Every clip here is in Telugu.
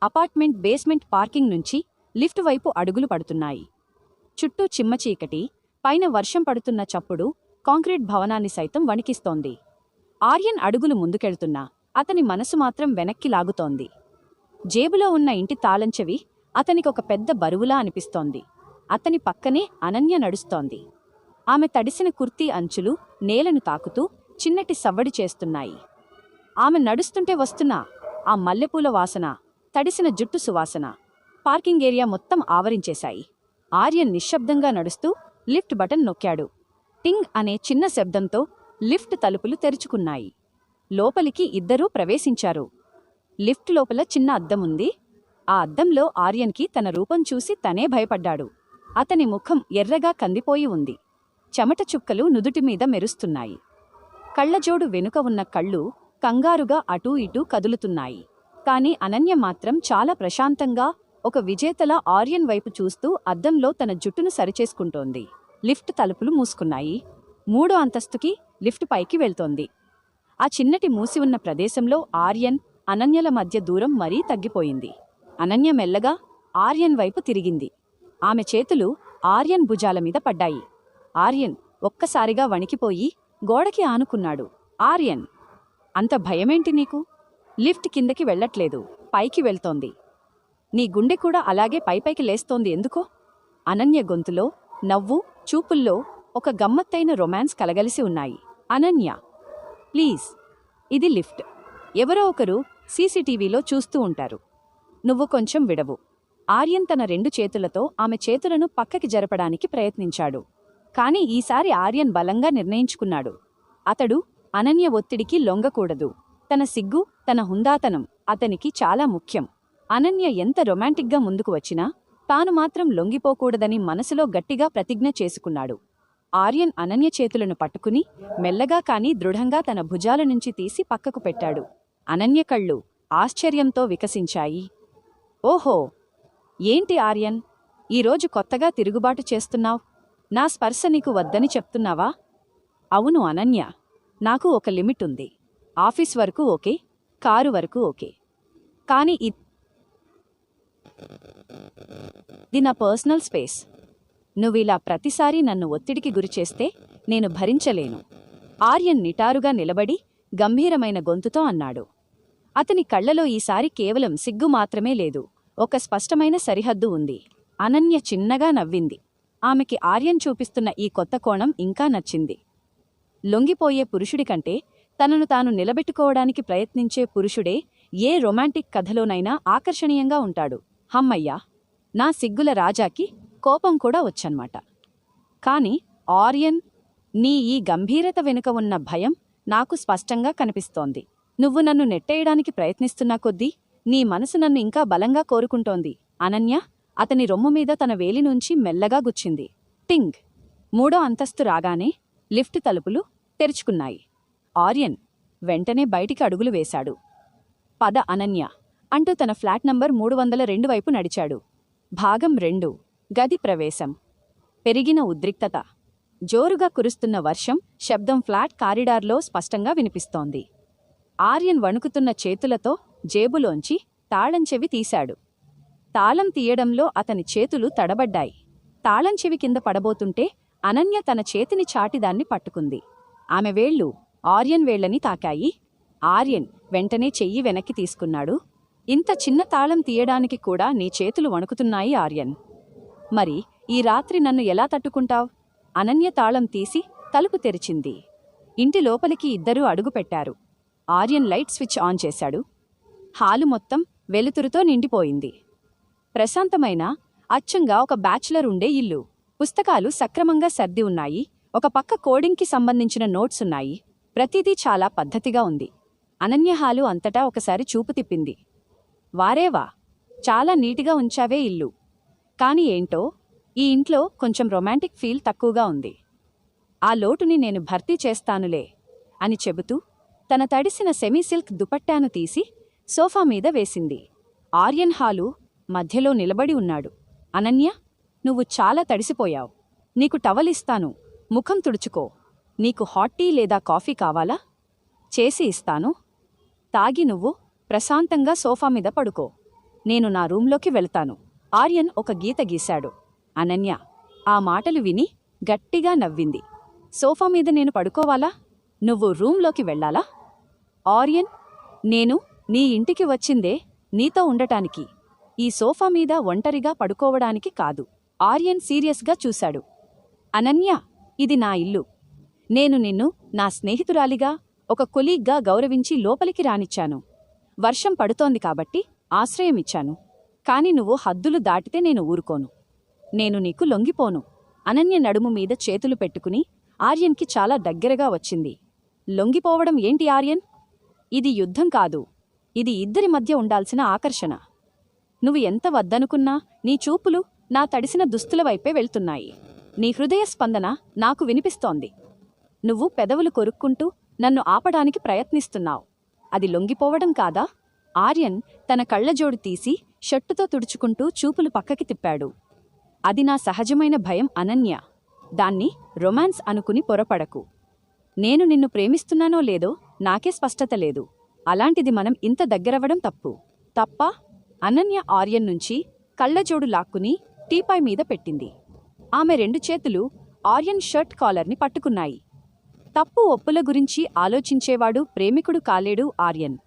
అపార్ట్మెంట్ బేస్మెంట్ పార్కింగ్ నుంచి లిఫ్ట్ వైపు అడుగులు పడుతున్నాయి. చుట్టూ చిమ్మచీకటి, పైన వర్షం పడుతున్న చప్పుడు కాంక్రీట్ భవనాన్ని సైతం వణికిస్తోంది. ఆర్యన్ అడుగులు ముందుకెళ్తున్నా అతని మనసు మాత్రం వెనక్కి లాగుతోంది. జేబులో ఉన్న ఇంటి తాళంచెవి అతనికొక పెద్ద బరువులా అనిపిస్తోంది. అతని పక్కనే అనన్య నడుస్తోంది. ఆమె తడిసిన కుర్తీ అంచులు నేలను తాకుతూ చిన్నటి సవ్వడి చేస్తున్నాయి. ఆమె నడుస్తుంటే వస్తున్నా ఆ మల్లెపూల వాసన, తడిసిన జుట్టు సువాసన పార్కింగ్ ఏరియా మొత్తం ఆవరించేశాయి. ఆర్యన్ నిశ్శబ్దంగా నడుస్తూ లిఫ్ట్ బటన్ నొక్కాడు. టింగ్ అనే చిన్న శబ్దంతో లిఫ్ట్ తలుపులు తెరుచుకున్నాయి. లోపలికి ఇద్దరూ ప్రవేశించారు. లిఫ్ట్ లోపల చిన్న అద్దముంది. ఆ అద్దంలో ఆర్యన్కి తన రూపం చూసి తనే భయపడ్డాడు. అతని ముఖం ఎర్రగా కందిపోయి ఉంది. చెమట చుక్కలు నుదుటిమీద మెరుస్తున్నాయి. కళ్లజోడు వెనుక ఉన్న కళ్ళు కంగారుగా అటూ ఇటూ కదులుతున్నాయి. కాని అనన్య మాత్రం చాలా ప్రశాంతంగా ఒక విజేతలా ఆర్యన్ వైపు చూస్తూ అద్దంలో తన జుట్టును సరిచేసుకుంటోంది. లిఫ్ట్ తలుపులు మూసుకున్నాయి. 3వ అంతస్తుకి లిఫ్ట్ పైకి వెళ్తోంది. ఆ చిన్నటి మూసి ఉన్న ప్రదేశంలో ఆర్యన్, అనన్యల మధ్య దూరం మరీ తగ్గిపోయింది. అనన్య మెల్లగా ఆర్యన్ వైపు తిరిగింది. ఆమె చేతులు ఆర్యన్ భుజాల మీద పడ్డాయి. ఆర్యన్ ఒక్కసారిగా వణికిపోయి గోడకి ఆనుకున్నాడు. ఆర్యన్, అంత భయమేంటి నీకు? లిఫ్ట్ కిందకి వెళ్లట్లేదు, పైకి వెళ్తోంది. నీ గుండె కూడా అలాగే పైపైకి లేస్తోంది ఎందుకో? అనన్య గొంతులో నవ్వు, చూపుల్లో ఒక గమ్మత్తైన రొమాన్స్ కలగలిసి ఉన్నాయి. అనన్య, ప్లీజ్, ఇది లిఫ్ట్. ఎవరో ఒకరు సీసీటీవీలో చూస్తూ ఉంటారు. నువ్వు కొంచెం విడవు. ఆర్యన్ తన 2 చేతులతో ఆమె చేతులను పక్కకి జరపడానికి ప్రయత్నించాడు. కాని ఈసారి ఆర్యన్ బలంగా నిర్ణయించుకున్నాడు. అతడు అనన్య ఒత్తిడికి లొంగకూడదు. తన సిగ్గు, తన హుందాతనం అతనికి చాలా ముఖ్యం. అనన్య ఎంత రొమాంటిక్గా ముందుకు వచ్చినా తాను మాత్రం లొంగిపోకూడదని మనసులో గట్టిగా ప్రతిజ్ఞ చేసుకున్నాడు. ఆర్యన్ అనన్య చేతులను పట్టుకుని మెల్లగా కాని దృఢంగా తన భుజాల నుంచి తీసి పక్కకు పెట్టాడు. అనన్య కళ్ళు ఆశ్చర్యంతో వికసించాయి. ఓహో, ఏంటి ఆర్యన్, ఈరోజు కొత్తగా తిరుగుబాటు చేస్తున్నావ్? నా స్పర్శ నీకు వద్దని చెప్తున్నావా? అవును అనన్య, నాకు ఒక లిమిట్ ఉంది. ఆఫీస్ వరకు ఓకే, కారు వరకు ఓకే, కానీ ఇది నా పర్సనల్ స్పేస్. నువ్విలా ప్రతిసారి నన్ను ఒత్తిడికి గురిచేస్తే నేను భరించలేను. ఆర్యన్ నిటారుగా నిలబడి గంభీరమైన గొంతుతో అన్నాడు. అతని కళ్లలో ఈసారి కేవలం సిగ్గు మాత్రమే లేదు, ఒక స్పష్టమైన సరిహద్దు ఉంది. అనన్య చిన్నగా నవ్వింది. ఆమెకి ఆర్యన్ చూపిస్తున్న ఈ కొత్త కోణం ఇంకా నచ్చింది. లొంగిపోయే పురుషుడి కంటే తనను తాను నిలబెట్టుకోవడానికి ప్రయత్నించే పురుషుడే ఏ రొమాంటిక్ కథలోనైనా ఆకర్షణీయంగా ఉంటాడు. హమ్మయ్యా, నా సిగ్గుల రాజాకి కోపం కూడా వచ్చన్నమాట. కాని ఆర్యన్, నీ ఈ గంభీరత వెనుక ఉన్న భయం నాకు స్పష్టంగా కనిపిస్తోంది. నువ్వు నన్ను నెట్టేయడానికి ప్రయత్నిస్తున్నా కొద్దీ నీ మనసు నన్ను ఇంకా బలంగా కోరుకుంటోంది. అనన్య అతని రొమ్ము మీద తన వేలి నుంచి మెల్లగా గుచ్చింది. టింగ్! 3వ అంతస్తు రాగానే లిఫ్ట్ తలుపులు తెరుచుకున్నాయి. ఆర్యన్ వెంటనే బయటికి అడుగులు వేశాడు. పద అనన్య అంటూ తన ఫ్లాట్ నంబర్ 302 వైపు నడిచాడు. భాగం 2, గది ప్రవేశం. పెరిగిన ఉద్రిక్తత. జోరుగా కురుస్తున్న వర్షం శబ్దం ఫ్లాట్ కారిడార్లో స్పష్టంగా వినిపిస్తోంది. ఆర్యన్ వణుకుతున్న చేతులతో జేబులోంచి తాళంచెవి తీశాడు. తాళం తీయడంలో అతని చేతులు తడబడ్డాయి. తాళంచెవి కింద పడబోతుంటే అనన్య తన చేతిని చాటిదాన్ని పట్టుకుంది. ఆమె వేళ్లు ఆర్యన్ వేళ్లని తాకాయి. ఆర్యన్ వెంటనే చెయ్యి వెనక్కి తీసుకున్నాడు. ఇంత చిన్న తాళం తీయడానికి కూడా నీ చేతులు వణుకుతున్నాయి ఆర్యన్. మరి ఈ రాత్రి నన్ను ఎలా తట్టుకుంటావ్? అనన్య తాళం తీసి తలుపు తెరిచింది. ఇంటి లోపలికి ఇద్దరూ అడుగుపెట్టారు. ఆర్యన్ లైట్ స్విచ్ ఆన్ చేశాడు. హాలు మొత్తం వెలుతురుతో నిండిపోయింది. ప్రశాంతమైన, అచ్చంగా ఒక బ్యాచులర్ ఉండే ఇల్లు. పుస్తకాలు సక్రమంగా సర్ది ఉన్నాయి. ఒక పక్క కోడింగ్కి సంబంధించిన నోట్స్ ఉన్నాయి. ప్రతిదీ చాలా పద్ధతిగా ఉంది. అనన్య హాలు అంతటా ఒకసారి చూపు తిప్పింది. వారేవా, చాలా నీటిగా ఉంచావే ఇల్లు. కాని ఏంటో ఈ ఇంట్లో కొంచెం రొమాంటిక్ ఫీల్ తక్కువగా ఉంది. ఆ లోటుని నేను భర్తీ చేస్తానులే అని చెబుతూ తన తడిసిన సెమీసిల్క్ దుపట్టాను తీసి సోఫా మీద వేసింది. ఆర్యన్ హాలు మధ్యలో నిలబడి ఉన్నాడు. అనన్య, నువ్వు చాలా తడిసిపోయావు. నీకు టవలిస్తాను, ముఖం తుడుచుకో. నీకు హాట్ టీ లేదా కాఫీ కావాలా? చేసి ఇస్తాను. తాగి నువ్వు ప్రశాంతంగా సోఫా మీద పడుకో. నేను నా రూంలోకి వెళ్తాను. ఆర్యన్ ఒక గీత గీశాడు. అనన్య ఆ మాటలు విని గట్టిగా నవ్వింది. సోఫా మీద నేను పడుకోవాలా? నువ్వు రూంలోకి వెళ్ళాలా? ఆర్యన్, నేను నీ ఇంటికి వచ్చిందే నీతో ఉండటానికి, ఈ సోఫా మీద ఒంటరిగా పడుకోవడానికి కాదు. ఆర్యన్ సీరియస్గా చూశాడు. అనన్య, ఇది నా ఇల్లు. నేను నిన్ను నా స్నేహితురాలిగా, ఒక కొలీగ్గా గౌరవించి లోపలికి రానిచ్చాను. వర్షం పడుతోంది కాబట్టి ఆశ్రయమిచ్చాను. కాని నువ్వు హద్దులు దాటితే నేను ఊరుకోను. నేను నీకు లొంగిపోను. అనన్య నడుము మీద చేతులు పెట్టుకుని ఆర్యన్కి చాలా దగ్గరగా వచ్చింది. లొంగిపోవడం ఏంటి ఆర్యన్? ఇది యుద్ధం కాదు. ఇది ఇద్దరి మధ్య ఉండాల్సిన ఆకర్షణ. నువ్వు ఎంత వద్దనుకున్నా నీ చూపులు నా తడిసిన దుస్తుల వైపే వెళ్తున్నాయి. నీ హృదయ స్పందన నాకు వినిపిస్తోంది. నువ్వు పెదవులు కొరుక్కుంటూ నన్ను ఆపడానికి ప్రయత్నిస్తున్నావు. అది లొంగిపోవడం కాదా? ఆర్యన్ తన కళ్లజోడు తీసి షర్టుతో తుడుచుకుంటూ చూపులు పక్కకి తిప్పాడు. అది నా సహజమైన భయం అనన్య. దాన్ని రొమాన్స్ అనుకుని పొరపడకు. నేను నిన్ను ప్రేమిస్తున్నానో లేదో నాకే స్పష్టత లేదు. అలాంటిది మనం ఇంత దగ్గరవడం తప్పు. తప్పా? అనన్య ఆర్యన్ నుంచి కళ్లజోడు లాక్కుని టీపాయ్ మీద పెట్టింది. ఆమె రెండు చేతులు ఆర్యన్ షర్ట్ కాలర్ని పట్టుకున్నాయి. తప్పు ఒప్పుల గురించి ఆలోచించేవాడు ప్రేమికుడు కాలేడు ఆర్యన్.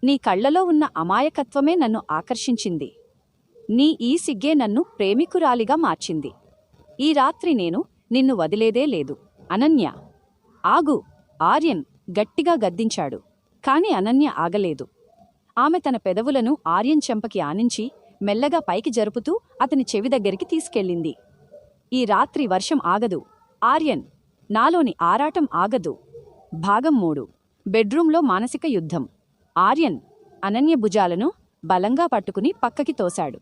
నీ కళ్లలో ఉన్న అమాయకత్వమే నన్ను ఆకర్షించింది. నీ ఈ సిగ్గే నన్ను ప్రేమికురాలిగా మార్చింది. ఈ రాత్రి నేను నిన్ను వదిలేదే లేదు. అనన్య, ఆగు! ఆర్యన్ గట్టిగా గద్దించాడు. కాని అనన్య ఆగలేదు. ఆమె తన పెదవులను ఆర్యన్ చెంపకి ఆనించి మెల్లగా పైకి జరుపుతూ అతని చెవి దగ్గరికి తీసుకెళ్ళింది. ఈ రాత్రి వర్షం ఆగదు. ఆర్యన్, నాలోని ఆరాటం ఆగదు. భాగం 3. బెడ్రూంలో మానసిక యుద్ధం. ఆర్యన్ అనన్య భుజాలను బలంగా పట్టుకుని పక్కకి తోశాడు.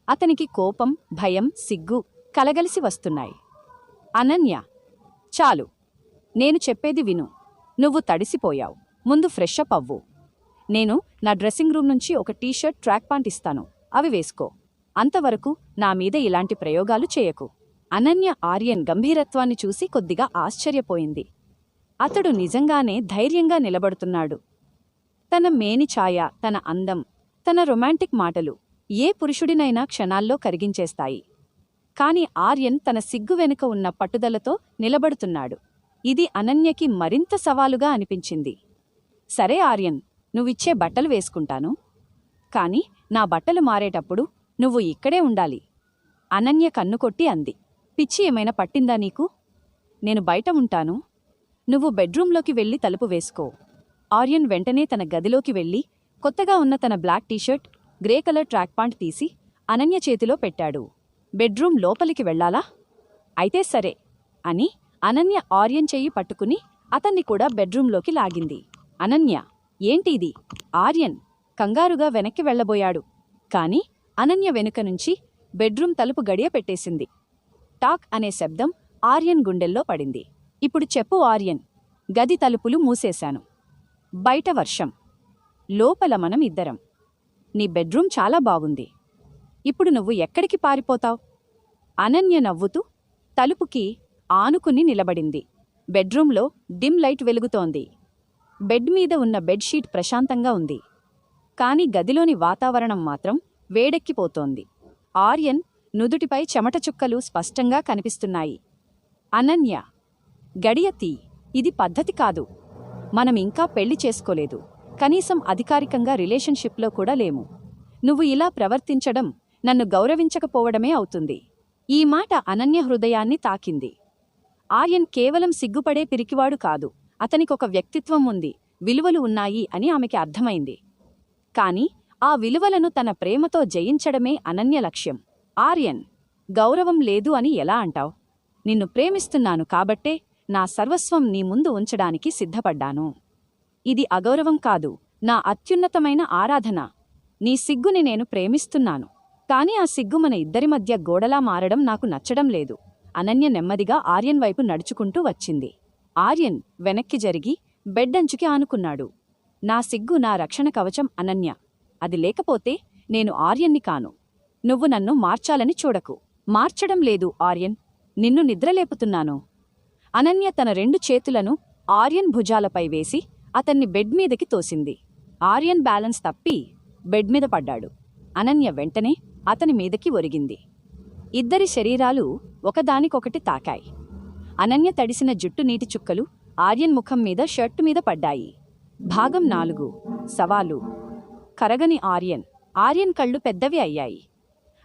అతనికి కోపం, భయం, సిగ్గు కలగలిసి వస్తున్నాయి. అనన్య, చాలు. నేను చెప్పేది విను. నువ్వు తడిసిపోయావు. ముందు ఫ్రెషప్ అవ్వు. నేను నా డ్రెస్సింగ్ రూమ్ నుంచి ఒక టీషర్ట్, ట్రాక్ ప్యాంట్ ఇస్తాను. అవి వేసుకో. అంతవరకు నా మీద ఇలాంటి ప్రయోగాలు చేయకు. అనన్య ఆర్యన్ గంభీరత్వాన్ని చూసి కొద్దిగా ఆశ్చర్యపోయింది. అతడు నిజంగానే ధైర్యంగా నిలబడుతున్నాడు. తన మేని ఛాయ, తన అందం, తన రొమాంటిక్ మాటలు ఏ పురుషుడినైనా క్షణాల్లో కరిగించేస్తాయి. కాని ఆర్యన్ తన సిగ్గు వెనుక ఉన్న పట్టుదలతో నిలబడుతున్నాడు. ఇది అనన్యకి మరింత సవాలుగా అనిపించింది. సరే ఆర్యన్, నువ్విచ్చే బట్టలు వేసుకుంటాను. కాని నా బట్టలు మారేటప్పుడు నువ్వు ఇక్కడే ఉండాలి. అనన్య కన్నుకొట్టి అంది. పిచ్చి ఏమైనా పట్టిందా నీకు? నేను బయట ఉంటాను. నువ్వు బెడ్రూంలోకి వెళ్ళి తలుపు వేసుకో. ఆర్యన్ వెంటనే తన గదిలోకి వెళ్ళి కొత్తగా ఉన్న తన black T shirt, grey colour track pant తీసి అనన్య చేతిలో పెట్టాడు. బెడ్రూం లోపలికి వెళ్లాలా? అయితే సరే అని అనన్య ఆర్యన్ చెయ్యి పట్టుకుని అతన్ని కూడా బెడ్రూంలోకి లాగింది. అనన్య, ఏంటిది? ఆర్యన్ కంగారుగా వెనక్కి వెళ్లబోయాడు. కాని అనన్య వెనుక నుంచి బెడ్రూం తలుపు గడియ పెట్టేసింది. టాక్ అనే శబ్దం ఆర్యన్ గుండెల్లో పడింది. ఇప్పుడు చెప్పు ఆర్యన్. గది తలుపులు మూసేశాను. బయట వర్షం, లోపల మనం ఇద్దరం. నీ బెడ్రూం చాలా బాగుంది. ఇప్పుడు నువ్వు ఎక్కడికి పారిపోతావ్? అనన్య నవ్వుతూ తలుపుకి ఆనుకుని నిలబడింది. బెడ్రూంలో డిమ్ లైట్ వెలుగుతోంది. బెడ్ మీద ఉన్న బెడ్షీట్ ప్రశాంతంగా ఉంది. కాని గదిలోని వాతావరణం మాత్రం వేడెక్కిపోతోంది. ఆర్యన్ నుదుటిపై చెమట చుక్కలు స్పష్టంగా కనిపిస్తున్నాయి. అనన్య, గడియ తీ. ఇది పద్ధతి కాదు. మనం ఇంకా పెళ్లి చేసుకోలేదు. కనీసం అధికారికంగా రిలేషన్షిప్లో కూడా లేము. నువ్వు ఇలా ప్రవర్తించడం నన్ను గౌరవించకపోవడమే అవుతుంది. ఈ మాట అనన్య హృదయాన్ని తాకింది. ఆర్యన్ కేవలం సిగ్గుపడే పిరికివాడు కాదు. అతనికొక వ్యక్తిత్వం ఉంది, విలువలు ఉన్నాయి అని ఆమెకి అర్థమైంది. కాని ఆ విలువలను తన ప్రేమతో జయించడమే అనన్య లక్ష్యం. ఆర్యన్, గౌరవం లేదు అని ఎలా అంటావ్? నిన్ను ప్రేమిస్తున్నాను కాబట్టే నా సర్వస్వం నీ ముందు ఉంచడానికి సిద్ధపడ్డాను. ఇది అగౌరవం కాదు, నా అత్యున్నతమైన ఆరాధన. నీ సిగ్గుని నేను ప్రేమిస్తున్నాను. కాని ఆ సిగ్గు మన ఇద్దరి మధ్య గోడలా మారడం నాకు నచ్చడం లేదు. అనన్య నెమ్మదిగా ఆర్యన్ వైపు నడుచుకుంటూ వచ్చింది. ఆర్యన్ వెనక్కి జరిగి బెడ్డంచుకి ఆనుకున్నాడు. నా సిగ్గు నా రక్షణ కవచం అనన్య. అది లేకపోతే నేను ఆర్యన్ని కాను. నువ్వు నన్ను మార్చాలని చూడకు. మార్చడం లేదు ఆర్యన్, నిన్ను నిద్రలేపుతున్నాను. అనన్య తన 2 చేతులను ఆర్యన్ భుజాలపై వేసి అతన్ని బెడ్ మీదకి తోసింది. ఆర్యన్ బ్యాలెన్స్ తప్పి బెడ్ మీద పడ్డాడు. అనన్య వెంటనే అతని మీదకి ఒరిగింది. ఇద్దరి శరీరాలు ఒకదానికొకటి తాకాయి. అనన్య తడిసిన జుట్టు నీటి చుక్కలు ఆర్యన్ ముఖం మీద షర్టు మీద పడ్డాయి. భాగం 4 సవాలు. కరగని ఆర్యన్ కళ్ళు పెద్దవి అయ్యాయి.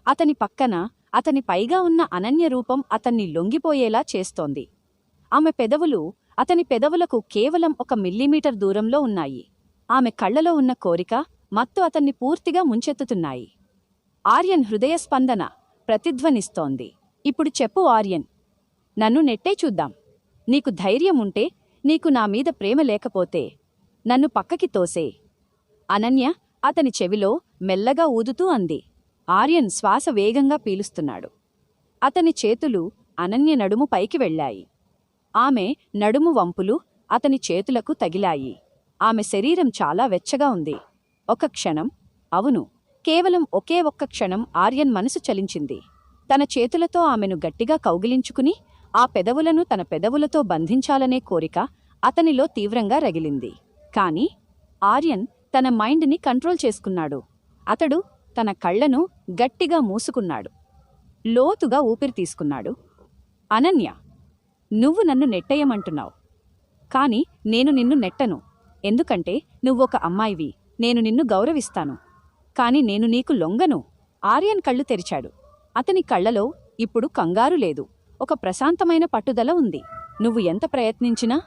అతని పక్కన అతని పైగా ఉన్న అనన్య రూపం అతన్ని లొంగిపోయేలా చేస్తోంది. ఆమె పెదవులు అతని పెదవులకు కేవలం 1 మిల్లీమీటర్ దూరంలో ఉన్నాయి. ఆమె కళ్లలో ఉన్న కోరిక, మత్తు అతన్ని పూర్తిగా ముంచెత్తుతున్నాయి. ఆర్యన్ హృదయస్పందన ప్రతిధ్వనిస్తోంది. ఇప్పుడు చెప్పు ఆర్యన్, నన్ను నెట్టే చూద్దాం. నీకు ధైర్యముంటే, నీకు నా మీద ప్రేమ లేకపోతే నన్ను పక్కకి తోసే. అనన్య అతని చెవిలో మెల్లగా ఊదుతూ అంది. ఆర్యన్ శ్వాస వేగంగా పీలుస్తున్నాడు. అతని చేతులు అనన్య నడుము పైకి వెళ్లాయి. ఆమె నడుము వంపులు అతని చేతులకు తగిలాయి. ఆమె శరీరం చాలా వెచ్చగా ఉంది. ఒక క్షణం, అవును, కేవలం ఒకే ఒక్క క్షణం ఆర్యన్ మనసు చలించింది. తన చేతులతో ఆమెను గట్టిగా కౌగిలించుకుని ఆ పెదవులను తన పెదవులతో బంధించాలనే కోరిక అతనిలో తీవ్రంగా రగిలింది. కాని ఆర్యన్ తన మైండ్ని కంట్రోల్ చేసుకున్నాడు. అతడు తన కళ్లను గట్టిగా మూసుకున్నాడు. లోతుగా ఊపిరి తీసుకున్నాడు. అనన్య, నువ్వు నన్ను నెట్టేయమంటున్నావు. కాని నేను నిన్ను నెట్టను. ఎందుకంటే నువ్వొక అమ్మాయివి. నేను నిన్ను గౌరవిస్తాను. కాని నేను నీకు లొంగను. ఆర్యన్ కళ్ళు తెరిచాడు. అతని కళ్లలో ఇప్పుడు కంగారు లేదు. ఒక ప్రశాంతమైన పట్టుదల ఉంది. నువ్వు ఎంత ప్రయత్నించినా,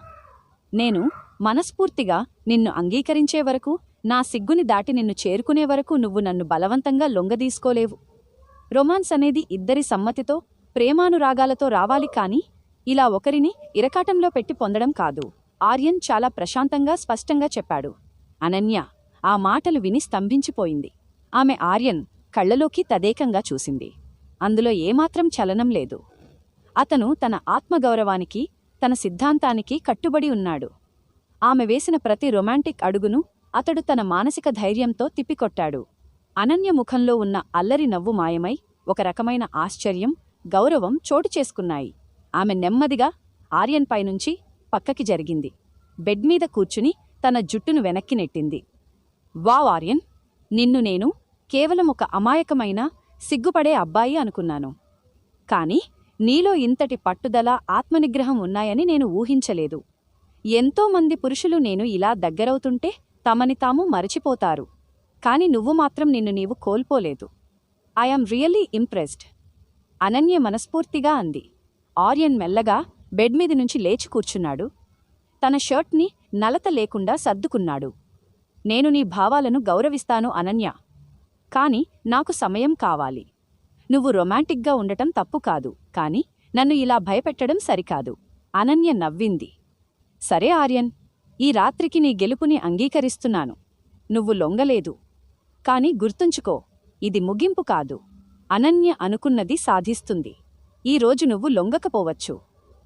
నేను మనస్ఫూర్తిగా నిన్ను అంగీకరించే వరకు, నా సిగ్గుని దాటి నిన్ను చేరుకునే వరకు నువ్వు నన్ను బలవంతంగా లొంగదీసుకోలేవు. రొమాన్స్ అనేది ఇద్దరి సమ్మతితో, ప్రేమానురాగాలతో రావాలి, కాని ఇలా ఒకరిని ఇరకాటంలో పెట్టి పొందడం కాదు. ఆర్యన్ చాలా ప్రశాంతంగా స్పష్టంగా చెప్పాడు. అనన్య ఆ మాటలు విని స్తంభించిపోయింది. ఆమె ఆర్యన్ కళ్లలోకి తదేకంగా చూసింది. అందులో ఏమాత్రం చలనం లేదు. అతను తన ఆత్మగౌరవానికి, తన సిద్ధాంతానికి కట్టుబడి ఉన్నాడు. ఆమె వేసిన ప్రతి రొమాంటిక్ అడుగును అతడు తన మానసిక ధైర్యంతో తిప్పికొట్టాడు. అనన్య ముఖంలో ఉన్న అల్లరి నవ్వు మాయమై ఒక రకమైన ఆశ్చర్యం, గౌరవం చోటు చేసుకున్నాయి. ఆమె నెమ్మదిగా ఆర్యన్ పైనుంచి పక్కకి జరిగింది. బెడ్ మీద కూర్చుని తన జుట్టును వెనక్కి నెట్టింది. వావ్ ఆర్యన్, నిన్ను నేను కేవలం ఒక అమాయకమైన, సిగ్గుపడే అబ్బాయి అనుకున్నాను. కాని నీలో ఇంతటి పట్టుదల, ఆత్మనిగ్రహం ఉన్నాయని నేను ఊహించలేదు. ఎంతోమంది పురుషులు నేను ఇలా దగ్గరవుతుంటే తమని తాము మరచిపోతారు. కాని నువ్వు మాత్రం నిన్ను నీవు కోల్పోలేదు. I am really impressed. అనన్య మనస్ఫూర్తిగా అంది. ఆర్యన్ మెల్లగా బెడ్ మీద నుంచి లేచి కూర్చున్నాడు. తన షర్ట్ని నలత లేకుండా సర్దుకున్నాడు. నేను నీ భావాలను గౌరవిస్తాను అనన్య. కాని నాకు సమయం కావాలి. నువ్వు రొమాంటిక్గా ఉండటం తప్పు కాదు, కాని నన్ను ఇలా భయపెట్టడం సరికాదు. అనన్య నవ్వింది. సరే ఆర్యన్, ఈ రాత్రికి నీ గెలుపుని అంగీకరిస్తున్నాను. నువ్వు లొంగలేదు. కాని గుర్తుంచుకో, ఇది ముగింపు కాదు. అనన్య అనుకున్నది సాధిస్తుంది. ఈరోజు నువ్వు లొంగకపోవచ్చు,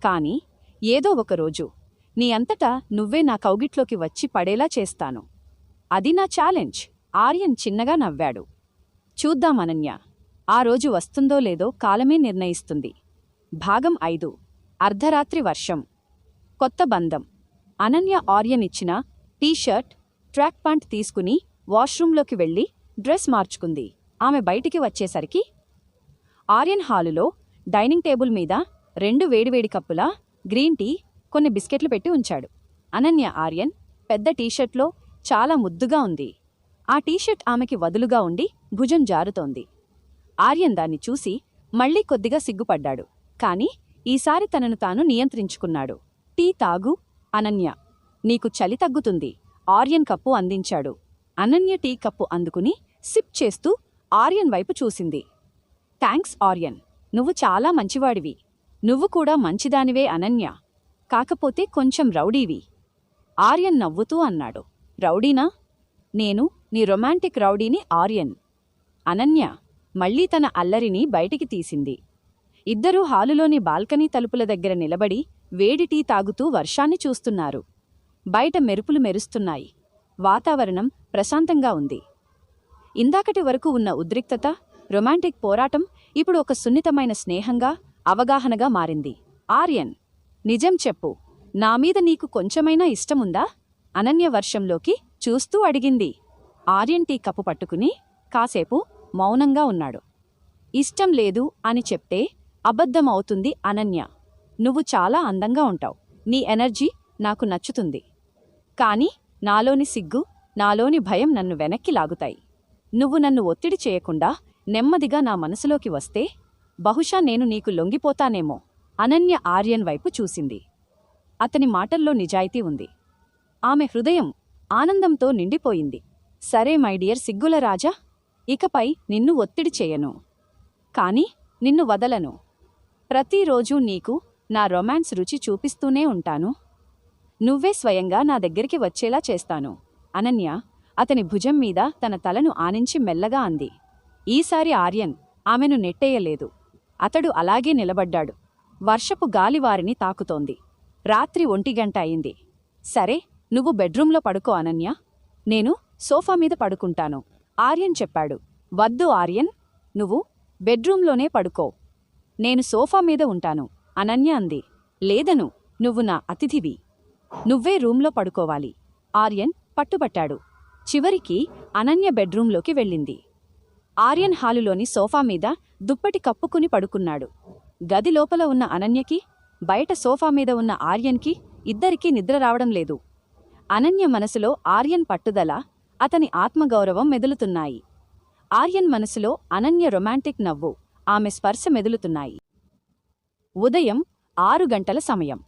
కాని ఏదో ఒకరోజు నీ అంతటా నువ్వే నా కౌగిట్లోకి వచ్చి పడేలా చేస్తాను. అది నా ఛాలెంజ్. ఆర్యన్ చిన్నగా నవ్వాడు. చూద్దాం అనన్య, ఆ రోజు వస్తుందో లేదో కాలమే నిర్ణయిస్తుంది. భాగం 5 అర్ధరాత్రి వర్షం. కొత్త బంధం. అనన్య ఆర్యన్ ఇచ్చిన టీషర్ట్, ట్రాక్ ప్యాంట్ తీసుకుని వాష్రూంలోకి వెళ్లి డ్రెస్ మార్చుకుంది. ఆమె బయటికి వచ్చేసరికి ఆర్యన్ హాలులో డైనింగ్ టేబుల్ మీద 2 వేడివేడి కప్పుల గ్రీన్ టీ, కొన్ని బిస్కెట్లు పెట్టి ఉంచాడు. అనన్య ఆర్యన్ పెద్ద టీషర్ట్లో చాలా ముద్దుగా ఉంది. ఆ టీషర్ట్ ఆమెకి వదులుగా ఉండి భుజం జారుతోంది. ఆర్యన్ దాన్ని చూసి మళ్లీ కొద్దిగా సిగ్గుపడ్డాడు. కాని ఈసారి తనను తాను నియంత్రించుకున్నాడు. టీ తాగు అనన్య, నీకు చలి తగ్గుతుంది. ఆర్యన్ కప్పు అందించాడు. అనన్య టీ కప్పు అందుకుని సిప్ చేస్తూ ఆర్యన్ వైపు చూసింది. థ్యాంక్స్ ఆర్యన్, నువ్వు చాలా మంచివాడివి. నువ్వు కూడా మంచిదానివే అనన్య, కాకపోతే కొంచెం రౌడీవి. ఆర్యన్ నవ్వుతూ అన్నాడు. రౌడీనా? నేను నీ రొమాంటిక్ రౌడీని ఆర్యన్. అనన్య మళ్లీ తన అల్లరిని బయటికి తీసింది. ఇద్దరూ హాలులోని బాల్కనీ తలుపుల దగ్గర నిలబడి వేడి టీ తాగుతూ వర్షాన్ని చూస్తున్నారు. బయట మెరుపులు మెరుస్తున్నాయి. వాతావరణం ప్రశాంతంగా ఉంది. ఇందాకటి వరకు ఉన్న ఉద్రిక్తత, రొమాంటిక్ పోరాటం ఇప్పుడు ఒక సున్నితమైన స్నేహంగా, అవగాహనగా మారింది. ఆర్యన్, నిజం చెప్పు, నామీద నీకు కొంచెమైనా ఇష్టముందా? అనన్య వర్షంలోకి చూస్తూ అడిగింది. ఆర్యన్ టీ కప్పు పట్టుకుని కాసేపు మౌనంగా ఉన్నాడు. ఇష్టం లేదు అని చెప్తే అబద్ధమవుతుంది అనన్య. నువ్వు చాలా అందంగా ఉంటావు. నీ ఎనర్జీ నాకు నచ్చుతుంది. కాని నాలోని సిగ్గు, నాలోని భయం నన్ను వెనక్కి లాగుతాయి. నువ్వు నన్ను ఒత్తిడి చేయకుండా నెమ్మదిగా నా మనసులోకి వస్తే బహుశా నేను నీకు లొంగిపోతానేమో. అనన్య ఆర్యన్ వైపు చూసింది. అతని మాటల్లో నిజాయితీ ఉంది. ఆమె హృదయం ఆనందంతో నిండిపోయింది. సరే మై డియర్ సిగ్గుల రాజా, ఇకపై నిన్ను ఒత్తిడి చేయను. కాని నిన్ను వదలను. ప్రతిరోజూ నీకు నా రొమాన్స్ రుచి చూపిస్తూనే ఉంటాను. నువ్వే స్వయంగా నా దగ్గరికి వచ్చేలా చేస్తాను. అనన్య అతని భుజం మీద తన తలను ఆనించి మెల్లగా అంది. ఈసారి ఆర్యన్ ఆమెను నెట్టేయలేదు. అతడు అలాగే నిలబడ్డాడు. వర్షపు గాలి వారిని తాకుతోంది. రాత్రి 1 గంట అయింది. సరే, నువ్వు బెడ్రూంలో పడుకో అనన్య, నేను సోఫా మీద పడుకుంటాను ఆర్యన్ చెప్పాడు. వద్దు ఆర్యన్, నువ్వు బెడ్రూంలోనే పడుకో, నేను సోఫా మీద ఉంటాను అనన్య అంది. లేదను, నువ్వు నా అతిథివి, నువ్వే రూంలో పడుకోవాలి ఆర్యన్ పట్టుబట్టాడు. చివరికి అనన్య బెడ్రూంలోకి వెళ్ళింది. ఆర్యన్ హాలులోని సోఫా మీద దుప్పటి కప్పుకుని పడుకున్నాడు. గది లోపల ఉన్న అనన్యకి, బయట సోఫా మీద ఉన్న ఆర్యన్కి ఇద్దరికీ నిద్ర రావడం లేదు. అనన్య మనసులో ఆర్యన్ పట్టుదల, అతని ఆత్మగౌరవం మెదులుతున్నాయి. ఆర్యన్ మనసులో అనన్య రొమాంటిక్ నవ్వు, ఆమె స్పర్శ మెదులుతున్నాయి. ఉదయం 6 గంటల సమయం.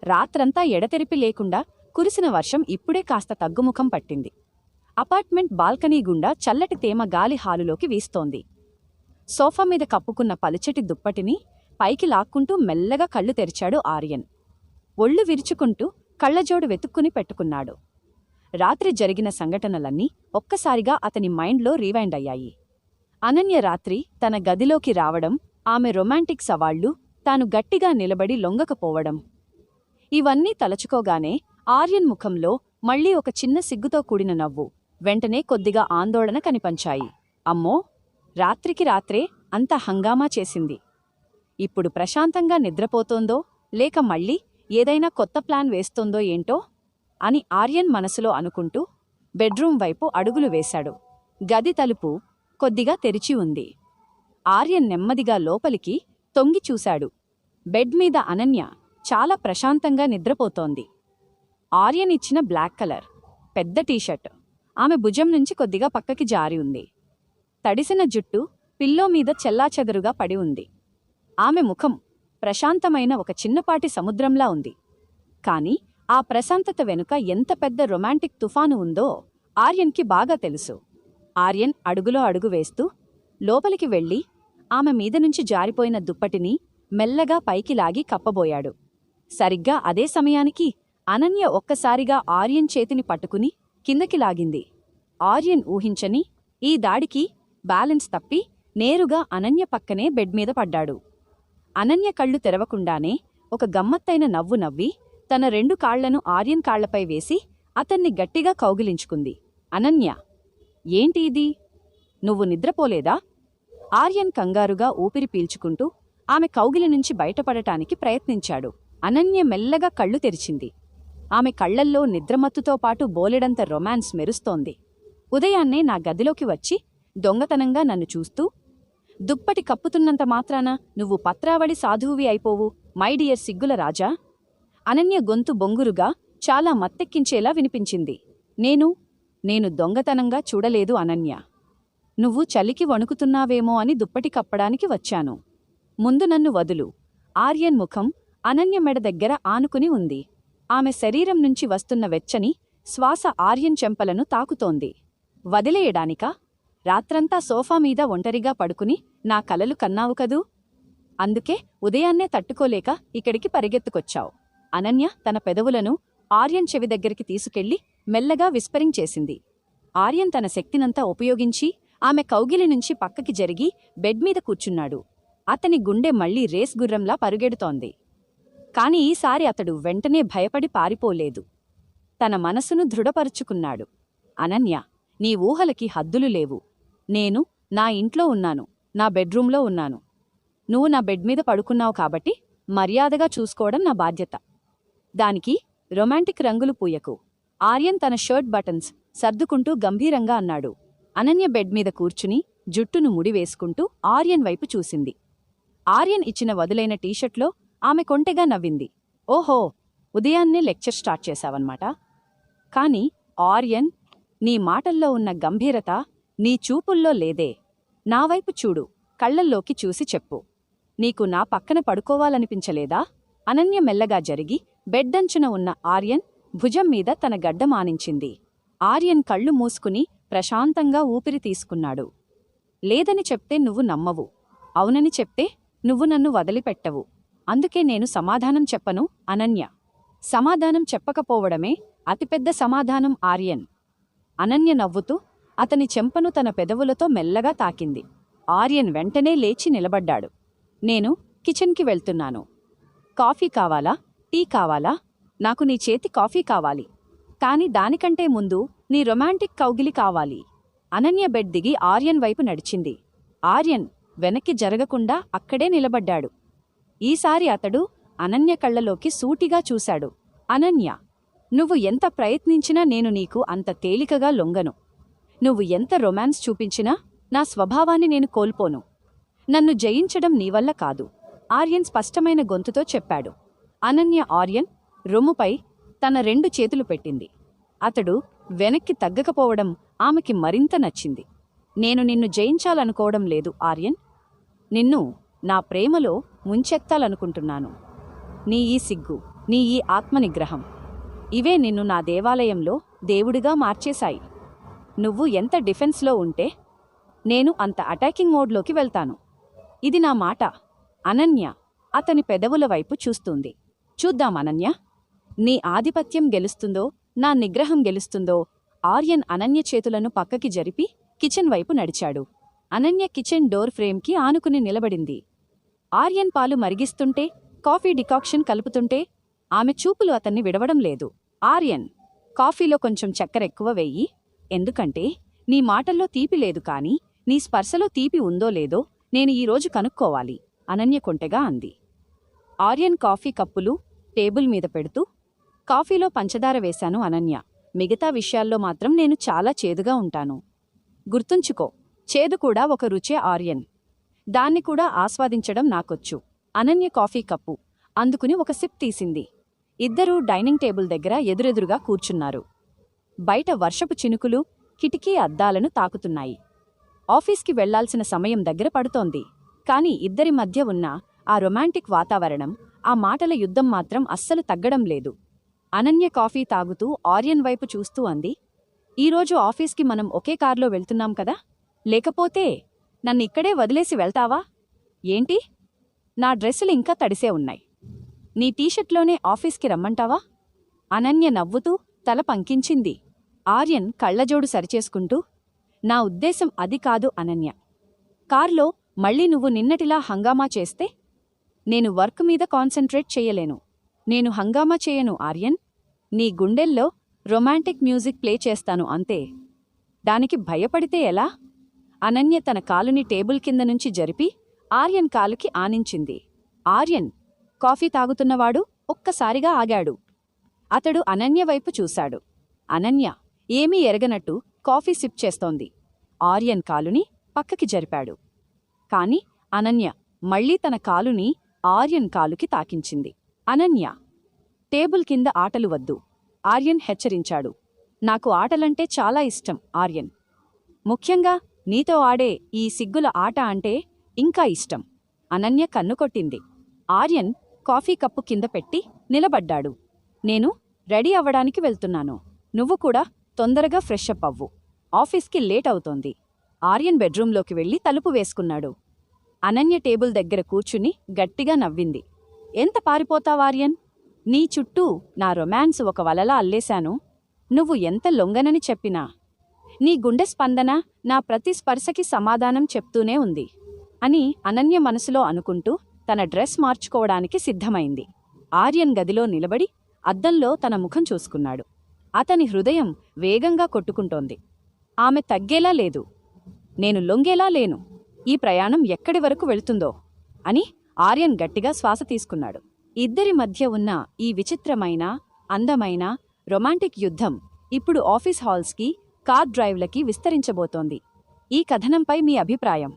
రాత్రంతా ఎడతెరిపి లేకుండా కురిసిన వర్షం ఇప్పుడే కాస్త తగ్గుముఖం పట్టింది. అపార్ట్మెంట్ బాల్కనీ గుండా చల్లటి తేమ గాలి హాలులోకి వీస్తోంది. సోఫా మీద కప్పుకున్న పలుచటి దుప్పటిని పైకి లాక్కుంటూ మెల్లగా కళ్ళు తెరిచాడు ఆర్యన్. ఒళ్ళు విరుచుకుంటూ కళ్లజోడు వెతుక్కుని పెట్టుకున్నాడు. రాత్రి జరిగిన సంఘటనలన్నీ ఒక్కసారిగా అతని మైండ్లో రీవైండ్ అయ్యాయి. అనన్య రాత్రి తన గదిలోకి రావడం, ఆమె రొమాంటిక్ సవాళ్లు, తాను గట్టిగా నిలబడి లొంగకపోవడం. ఇవన్నీ తలచుకోగానే ఆర్యన్ ముఖంలో మళ్లీ ఒక చిన్న సిగ్గుతో కూడిన నవ్వు, వెంటనే కొద్దిగా ఆందోళన కనిపించాయి. అమ్మో, రాత్రికి రాత్రే అంత హంగామా చేసింది. ఇప్పుడు ప్రశాంతంగా నిద్రపోతోందో లేక మళ్ళీ ఏదైనా కొత్త ప్లాన్ వేస్తోందో ఏంటో అని ఆర్యన్ మనసులో అనుకుంటూ బెడ్రూం వైపు అడుగులు వేశాడు. గది తలుపు కొద్దిగా తెరిచి ఉంది. ఆర్యన్ నెమ్మదిగా లోపలికి తొంగి చూశాడు. బెడ్ మీద అనన్య చాలా ప్రశాంతంగా నిద్రపోతోంది. ఆర్యన్ ఇచ్చిన బ్లాక్ కలర్ పెద్ద టీషర్ట్ ఆమె భుజం నుంచి కొద్దిగా పక్కకి జారి ఉంది. తడిసిన జుట్టు పిల్లో మీద చెల్లాచెదరుగా పడి ఉంది. ఆమె ముఖం ప్రశాంతమైన ఒక చిన్నపాటి సముద్రంలా ఉంది. కాని ఆ ప్రశాంతత వెనుక ఎంత పెద్ద రొమాంటిక్ తుఫాను ఉందో ఆర్యన్కి బాగా తెలుసు. ఆర్యన్ అడుగులో అడుగు వేస్తూ లోపలికి వెళ్ళి ఆమె మీద నుంచి జారిపోయిన దుప్పటిని మెల్లగా పైకి లాగి కప్పబోయాడు. సరిగ్గా అదే సమయానికి అనన్య ఒక్కసారిగా ఆర్యన్ చేతిని పట్టుకుని కిందకి లాగింది. ఆర్యన్ ఊహించని ఈ దాడికి బ్యాలెన్స్ తప్పి నేరుగా అనన్య పక్కనే బెడ్ మీద పడ్డాడు. అనన్య కళ్ళు తెరవకుండానే ఒక గమ్మత్తైన నవ్వు నవ్వి తన 2 కాళ్లను ఆర్యన్ కాళ్లపై వేసి అతన్ని గట్టిగా కౌగిలించుకుంది. అనన్య, ఏంటి ఇది? నువ్వు నిద్రపోలేదా? ఆర్యన్ కంగారుగా ఊపిరి పీల్చుకుంటూ ఆమె కౌగిలి నుంచి బయటపడటానికి ప్రయత్నించాడు. అనన్య మెల్లగా కళ్ళు తెరిచింది. ఆమె కళ్లల్లో నిద్రమత్తుతో పాటు బోలెడంత రొమాన్స్ మెరుస్తోంది. ఉదయాన్నే నా గదిలోకి వచ్చి దొంగతనంగా నన్ను చూస్తూ దుప్పటి కప్పుతున్నంత మాత్రాన నువ్వు పత్రావళి సాధువువి అయిపోవు మై డియర్ సిగ్గుల రాజా. అనన్య గొంతు బొంగురుగా చాలా మత్తెక్కించేలా వినిపించింది. నేను దొంగతనంగా చూడలేదు అనన్య. నువ్వు చలికి వణుకుతున్నావేమో అని దుప్పటి కప్పడానికి వచ్చాను. ముందు నన్ను వదులు. ఆర్యన్ ముఖం అనన్య మెడ దగ్గర ఆనుకుని ఉంది. ఆమె శరీరం నుంచి వస్తున్న వెచ్చని శ్వాస ఆర్యన్ చెంపలను తాకుతోంది. వదిలేయడానికా? రాత్రంతా సోఫా మీద ఒంటరిగా పడుకుని నా కలలు కన్నావు కదూ, అందుకే ఉదయాన్నే తట్టుకోలేక ఇక్కడికి పరిగెత్తుకొచ్చావు. అనన్య తన పెదవులను ఆర్యన్ చెవి దగ్గరికి తీసుకెళ్లి మెల్లగా విస్పరింగ్ చేసింది. ఆర్యన్ తన శక్తినంతా ఉపయోగించి ఆమె కౌగిలి నుంచి పక్కకి జరిగి బెడ్ మీద కూర్చున్నాడు. అతని గుండె మళ్లీ రేస్ గుర్రంలా పరుగెడుతోంది. కాని ఈసారి అతడు వెంటనే భయపడి పారిపోలేదు. తన మనసును దృఢపరుచుకున్నాడు. అనన్య, నీ ఊహలకి హద్దులు లేవు. నేను నా ఇంట్లో ఉన్నాను, నా బెడ్రూంలో ఉన్నాను. నువ్వు నా బెడ్ మీద పడుకున్నావు కాబట్టి మర్యాదగా చూసుకోవడం నా బాధ్యత. దానికి రొమాంటిక్ రంగులు పూయకు. ఆర్యన్ తన షర్ట్ బటన్స్ సర్దుకుంటూ గంభీరంగా అన్నాడు. అనన్య బెడ్ మీద కూర్చుని జుట్టును ముడివేసుకుంటూ ఆర్యన్ వైపు చూసింది. ఆర్యన్ ఇచ్చిన వదులైన టీషర్ట్లో ఆమె కొంటెగా నవ్వింది. ఓహో, ఉదయాన్నే లెక్చర్ స్టార్ట్ చేశావన్నమాట. కాని ఆర్యన్, నీ మాటల్లో ఉన్న గంభీరత నీ చూపుల్లో లేదే. నావైపు చూడు, కళ్లల్లోకి చూసి చెప్పు. నీకు నా పక్కన పడుకోవాలనిపించలేదా? అనన్య మెల్లగా జరిగి బెడ్డంచున ఉన్న ఆర్యన్ భుజం మీద తన గడ్డమానించింది. ఆర్యన్ కళ్ళు మూసుకుని ప్రశాంతంగా ఊపిరి తీసుకున్నాడు. లేదని చెప్తే నువ్వు నమ్మవు, అవునని చెప్తే నువ్వు నన్ను వదిలిపెట్టవు. అందుకే నేను సమాధానం చెప్పను. అనన్య సమాధానం చెప్పకపోవడమే అతిపెద్ద సమాధానం. ఆర్యన్. అనన్య నవ్వుతూ అతని చెంపను తన పెదవులతో మెల్లగా తాకింది. ఆర్యన్ వెంటనే లేచి నిలబడ్డాడు. నేను కిచెన్కి వెళ్తున్నాను. కాఫీ కావాలా? టీ కావాలా? నాకు నీ చేతి కాఫీ కావాలి. కాని దానికంటే ముందు నీ రొమాంటిక్ కౌగిలి కావాలి. అనన్య బెడ్ దిగి ఆర్యన్ వైపు నడిచింది. ఆర్యన్ వెనక్కి జరగకుండా అక్కడే నిలబడ్డాడు. ఈసారి అతడు అనన్య కళ్లలోకి సూటిగా చూశాడు. అనన్య, నువ్వు ఎంత ప్రయత్నించినా నేను నీకు అంత తేలికగా లొంగను. నువ్వు ఎంత రొమాన్స్ చూపించినా నా స్వభావాన్ని నేను కోల్పోను. నన్ను జయించడం నీవల్ల కాదు, ఆర్యన్ స్పష్టమైన గొంతుతో చెప్పాడు. అనన్య ఆర్యన్ రొమ్ముపై తన 2 చేతులు పెట్టింది. అతడు వెనక్కి తగ్గకపోవడం ఆమెకి మరింత నచ్చింది. నేను నిన్ను జయించాలనుకోవడం లేదు ఆర్యన్. నిన్ను నా ప్రేమలో ముంచెత్తాలనుకుంటున్నాను. నీ ఈ సిగ్గు, నీ ఈ ఆత్మనిగ్రహం, ఇవే నిన్ను నా దేవాలయంలో దేవుడిగా మార్చేశాయి. నువ్వు ఎంత డిఫెన్స్లో ఉంటే నేను అంత అటాకింగ్ మోడ్లోకి వెళ్తాను. ఇది నా మాట. అనన్య అతని పెదవుల వైపు చూస్తుంది. చూద్దాం అనన్య, నీ ఆధిపత్యం గెలుస్తుందో నా నిగ్రహం గెలుస్తుందో. ఆర్యన్ అనన్య చేతులను పక్కకి జరిపి కిచెన్ వైపు నడిచాడు. అనన్య కిచెన్ డోర్ ఫ్రేమ్కి ఆనుకుని నిలబడింది. ఆర్యన్ పాలు మరిగిస్తుంటే, కాఫీ డికాక్షన్ కలుపుతుంటే ఆమె చూపులు అతన్ని విడవడం లేదు. ఆర్యన్, కాఫీలో కొంచెం చక్కెరెక్కువ వెయ్యి. ఎందుకంటే నీ మాటల్లో తీపి లేదు, కాని నీ స్పర్శలో తీపి ఉందో లేదో నేను ఈరోజు కనుక్కోవాలి. అనన్య కొంటెగా అంది. ఆర్యన్ కాఫీ కప్పులు టేబుల్ మీద పెడుతూ, కాఫీలో పంచదార వేశాను అనన్య. మిగతా విషయాల్లో మాత్రం నేను చాలా చేదుగా ఉంటాను. గుర్తుంచుకో, చేదు కూడా ఒక రుచే ఆర్యన్. దాన్ని కూడా ఆస్వాదించడం నాకొచ్చు. అనన్య కాఫీ కప్పు అందుకుని ఒక సిప్ తీసింది. ఇద్దరూ డైనింగ్ టేబుల్ దగ్గర ఎదురెదురుగా కూర్చున్నారు. బయట వర్షపు చినుకులు కిటికీ అద్దాలను తాకుతున్నాయి. ఆఫీస్కి వెళ్లాల్సిన సమయం దగ్గర పడుతోంది. కాని ఇద్దరి మధ్య ఉన్న ఆ రొమాంటిక్ వాతావరణం, ఆ మాటల యుద్ధం మాత్రం అస్సలు తగ్గడం లేదు. అనన్య కాఫీ తాగుతూ ఆర్యన్ వైపు చూస్తూ అంది, ఈరోజు ఆఫీస్కి మనం ఒకే కార్లో వెళ్తున్నాం కదా? లేకపోతే నన్నిక్కడే వదిలేసి వెళ్తావా? ఏంటి, నా డ్రెస్సులు ఇంకా తడిసే ఉన్నాయి. నీ టీషర్ట్లోనే ఆఫీస్కి రమ్మంటావా? అనన్య నవ్వుతూ తల పంకించింది. ఆర్యన్ కళ్లజోడు సరిచేసుకుంటూ, నా ఉద్దేశం అది కాదు అనన్య. కార్లో మళ్ళీ నువ్వు నిన్నటిలా హంగామా చేస్తే నేను వర్క్ మీద కాన్సంట్రేట్ చెయ్యలేను. నేను హంగామా చేయను ఆర్యన్. నీ గుండెల్లో రొమాంటిక్ మ్యూజిక్ ప్లే చేస్తాను అంతే. దానికి భయపడితే ఎలా? అనన్య తన కాలుని టేబుల్ కింద నుంచి జరిపి ఆర్యన్ కాలుకి ఆనించింది. ఆర్యన్, కాఫీ తాగుతున్నవాడు ఒక్కసారిగా ఆగాడు. అతడు అనన్య వైపు చూశాడు. అనన్య ఏమీ ఎరగనట్టు కాఫీ సిప్ చేస్తోంది. ఆర్యన్ కాలుని పక్కకి జరిపాడు. కాని అనన్య మళ్లీ తన కాలుని ఆర్యన్ కాలుకి తాకించింది. అనన్య, టేబుల్ కింద ఆటలు వద్దు, ఆర్యన్ హెచ్చరించాడు. నాకు ఆటలంటే చాలా ఇష్టం ఆర్యన్. ముఖ్యంగా నీతో ఆడే ఈ సిగ్గుల ఆట అంటే ఇంకా ఇష్టం. అనన్య కన్నుకొట్టింది. ఆర్యన్ కాఫీ కప్పు కింద పెట్టి నిలబడ్డాడు. నేను రెడీ అవ్వడానికి వెళ్తున్నాను. నువ్వు కూడా తొందరగా ఫ్రెషప్ అవ్వు. ఆఫీస్కి లేట్ అవుతోంది. ఆర్యన్ బెడ్రూంలోకి వెళ్లి తలుపు వేసుకున్నాడు. అనన్య టేబుల్ దగ్గర కూర్చుని గట్టిగా నవ్వింది. ఎంత పారిపోతావార్యన్? నీ చుట్టూ నా రొమాన్స్ ఒక వలలా అల్లేశాను. నువ్వు ఎంత లొంగనని చెప్పినా నీ గుండె స్పందన నా ప్రతి స్పర్శకి సమాధానం చెప్తూనే ఉంది అని అనన్య మనసులో అనుకుంటూ తన డ్రెస్ మార్చుకోవడానికి సిద్ధమైంది. ఆర్యన్ గదిలో నిలబడి అద్దంలో తన ముఖం చూసుకున్నాడు. అతని హృదయం వేగంగా కొట్టుకుంటోంది. ఆమె తగ్గేలా లేదు, నేను లొంగేలా లేను. ఈ ప్రయాణం ఎక్కడి వరకు వెళ్తుందో అని ఆర్యన్ గట్టిగా శ్వాస తీసుకున్నాడు. ఇద్దరి మధ్య ఉన్న ఈ విచిత్రమైన, అందమైన, రొమాంటిక్ యుద్ధం ఇప్పుడు ఆఫీస్ హాల్స్కి, కార్ డ్రైవ్లకి విస్తరించబోతోంది. ఈ కథనంపై మీ అభిప్రాయం